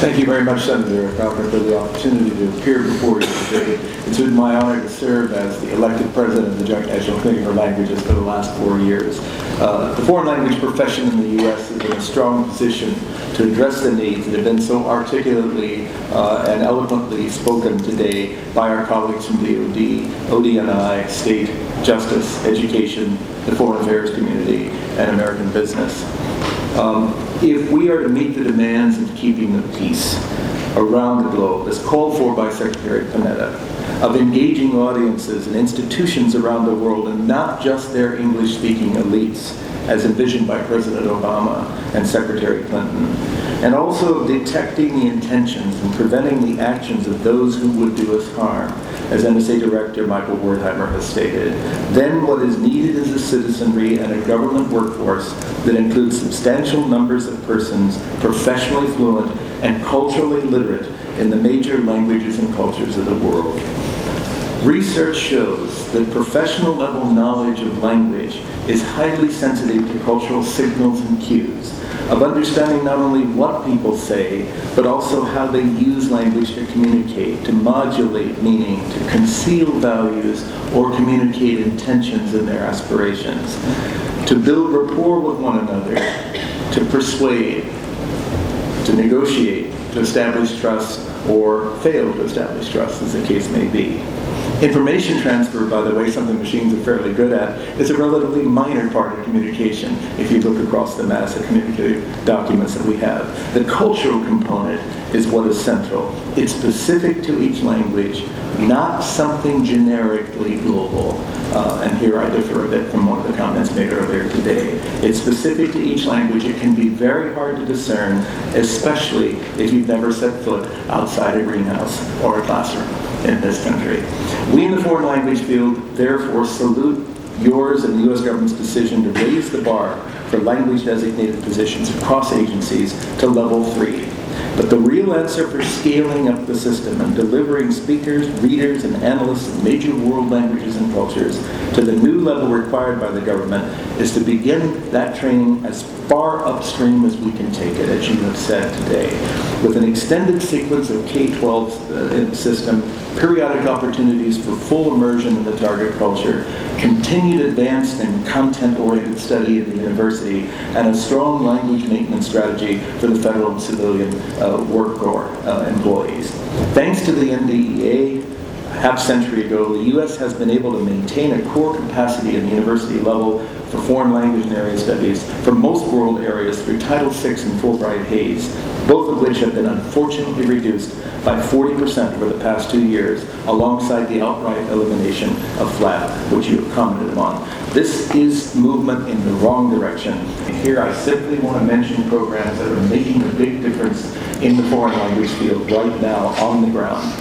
Thank you very much, Senator Akaka, for the opportunity to appear before you today. It's been my honor to serve as the elected president of the Joint National Committee for Languages for the last 4 years. The foreign language profession in the U.S. is in a strong position to address the needs that have been so articulately and eloquently spoken today by our colleagues from DOD, ODNI, state, justice, education, the foreign affairs community, and American business. If we are to meet the demands of keeping the peace around the globe, as called for by Secretary Panetta, of engaging audiences and institutions around the world, and not just their English-speaking elites, as envisioned by President Obama and Secretary Clinton, and also detecting the intentions and preventing the actions of those who would do us harm, as NSA Director Michael Wertheimer has stated, then what is needed is a citizenry and a government workforce that includes substantial numbers of persons professionally fluent and culturally literate in the major languages and cultures of the world. Research shows that professional level knowledge of language is highly sensitive to cultural signals and cues, of understanding not only what people say, but also how they use language to communicate, to modulate meaning, to conceal values, or communicate intentions and their aspirations, to build rapport with one another, to persuade, to negotiate, to establish trust, or fail to establish trust, as the case may be. Information transfer, by the way, something machines are fairly good at, is a relatively minor part of communication if you look across the mass of communicative documents that we have. The cultural component is what is central. It's specific to each language, not something generically global. And here I differ a bit from one of the comments made earlier today. It's specific to each language. It can be very hard to discern, especially if you've never set foot outside a greenhouse or a classroom in this country. We in the foreign language field therefore salute yours and the U.S. government's decision to raise the bar for language designated positions across agencies to level 3. But the real answer for scaling up the system and delivering speakers, readers, and analysts of major world languages and cultures to the new level required by the government is to begin that training as far upstream as we can take it, as you have said today, with an extended sequence of K-12 system, periodic opportunities for full immersion in the target culture, continued advanced and content-oriented study at the university, and a strong language maintenance strategy for the federal and civilian work corps employees. Thanks to the NDEA, half-century ago, the U.S. has been able to maintain a core capacity at the university level for foreign language and area studies for most world areas through Title VI and Fulbright Hays, both of which have been unfortunately reduced by 40% over the past 2 years, alongside the outright elimination of FLAP, which you have commented on. This is movement in the wrong direction. And here I simply want to mention programs that are making a big difference in the foreign language field right now on the ground.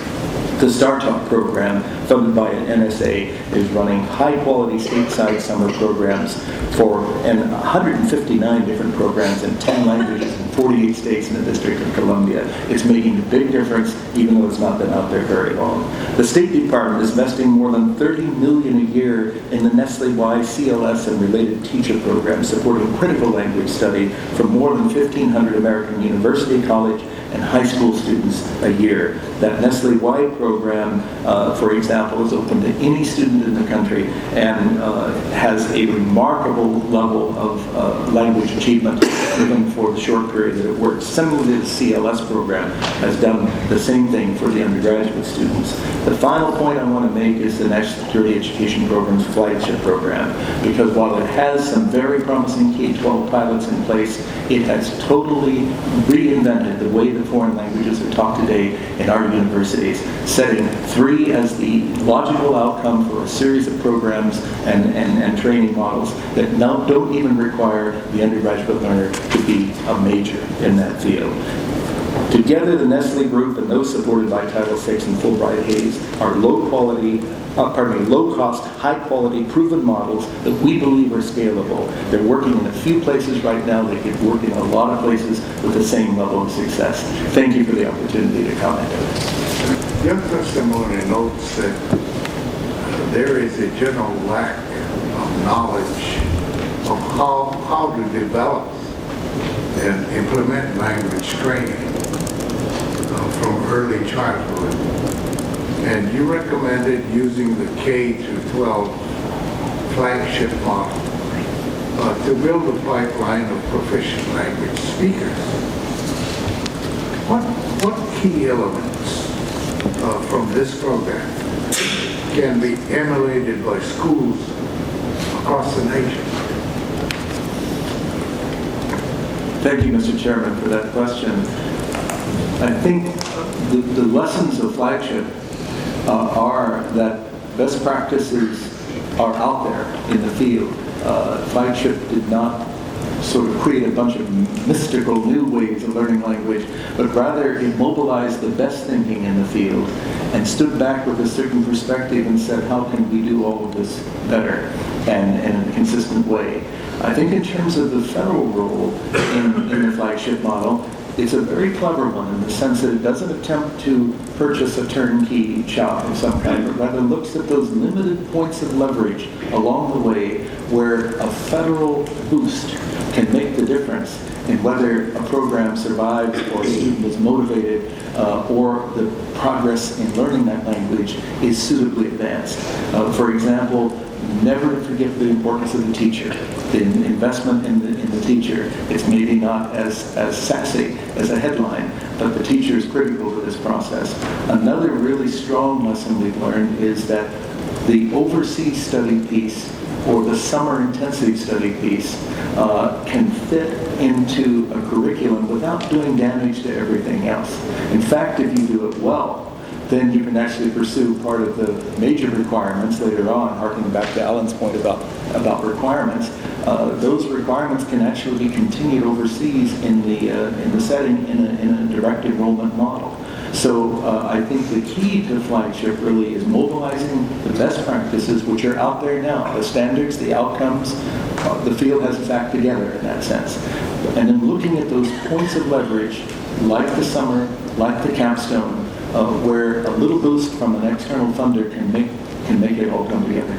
The StarTalk program, funded by NSA, is running high-quality stateside summer programs for 159 different programs in 10 languages in 48 states and the District of Columbia. It's making a big difference, even though it's not been out there very long. The State Department is investing more than $30 million a year in the Nestle-wide CLS and related teacher programs, supporting critical language study for more than 1,500 American university, college, and high school students a year. That Nestle-wide program, for example, is open to any student in the country and has a remarkable level of language achievement even for the short period that it works. Similarly, the CLS program has done the same thing for the undergraduate students. The final point I want to make is the National Security Education Program's Flagship program, because while it has some very promising K-12 pilots in place, it has totally reinvented the way that foreign languages are taught today in our universities, setting 3 as the logical outcome for a series of programs and training models that now don't even require the undergraduate learner to be a major in that field. Together, the Nestle Group and those supported by Title VI and Fulbright Hays are low-cost, high-quality, proven models that we believe are scalable. They're working in a few places right now. They could work in a lot of places with the same level of success. Thank you for the opportunity to comment on it. Your testimony notes that there is a general lack of knowledge of how to develop and implement language training. from early childhood. And you recommended using the K through 12 flagship model to build a pipeline of proficient language speakers. What key elements from this program can be emulated by schools across the nation? Thank you, Mr. Chairman, for that question. I think the lessons of Flagship are that best practices are out there in the field. Flagship did not sort of create a bunch of mystical new ways of learning language, but rather it mobilized the best thinking in the field and stood back with a certain perspective and said, how can we do all of this better and in a consistent way? I think in terms of the federal role in the Flagship model, it's a very clever one in the sense that it doesn't attempt to purchase a turnkey shop of some kind, but rather looks at those limited points of leverage along the way where a federal boost can make the difference in whether a program survives or a student is motivated or the progress in learning that language is suitably advanced. For example, never to forget the importance of the teacher, the investment in the teacher. It's maybe not as sassy as a headline, but the teacher is critical to this process. Another really strong lesson we've learned is that the overseas study piece or the summer intensity study piece can fit into a curriculum without doing damage to everything else. In fact, if you do it well, then you can actually pursue part of the major requirements later on, harking back to Alan's point about requirements. Those requirements can actually be continued overseas in the setting in a direct enrollment model. So I think the key to Flagship really is mobilizing the best practices which are out there now, the standards, the outcomes. The field has its act together in that sense. And then looking at those points of leverage, like the summer, like the capstone, where a little boost from an external funder can make it all come together.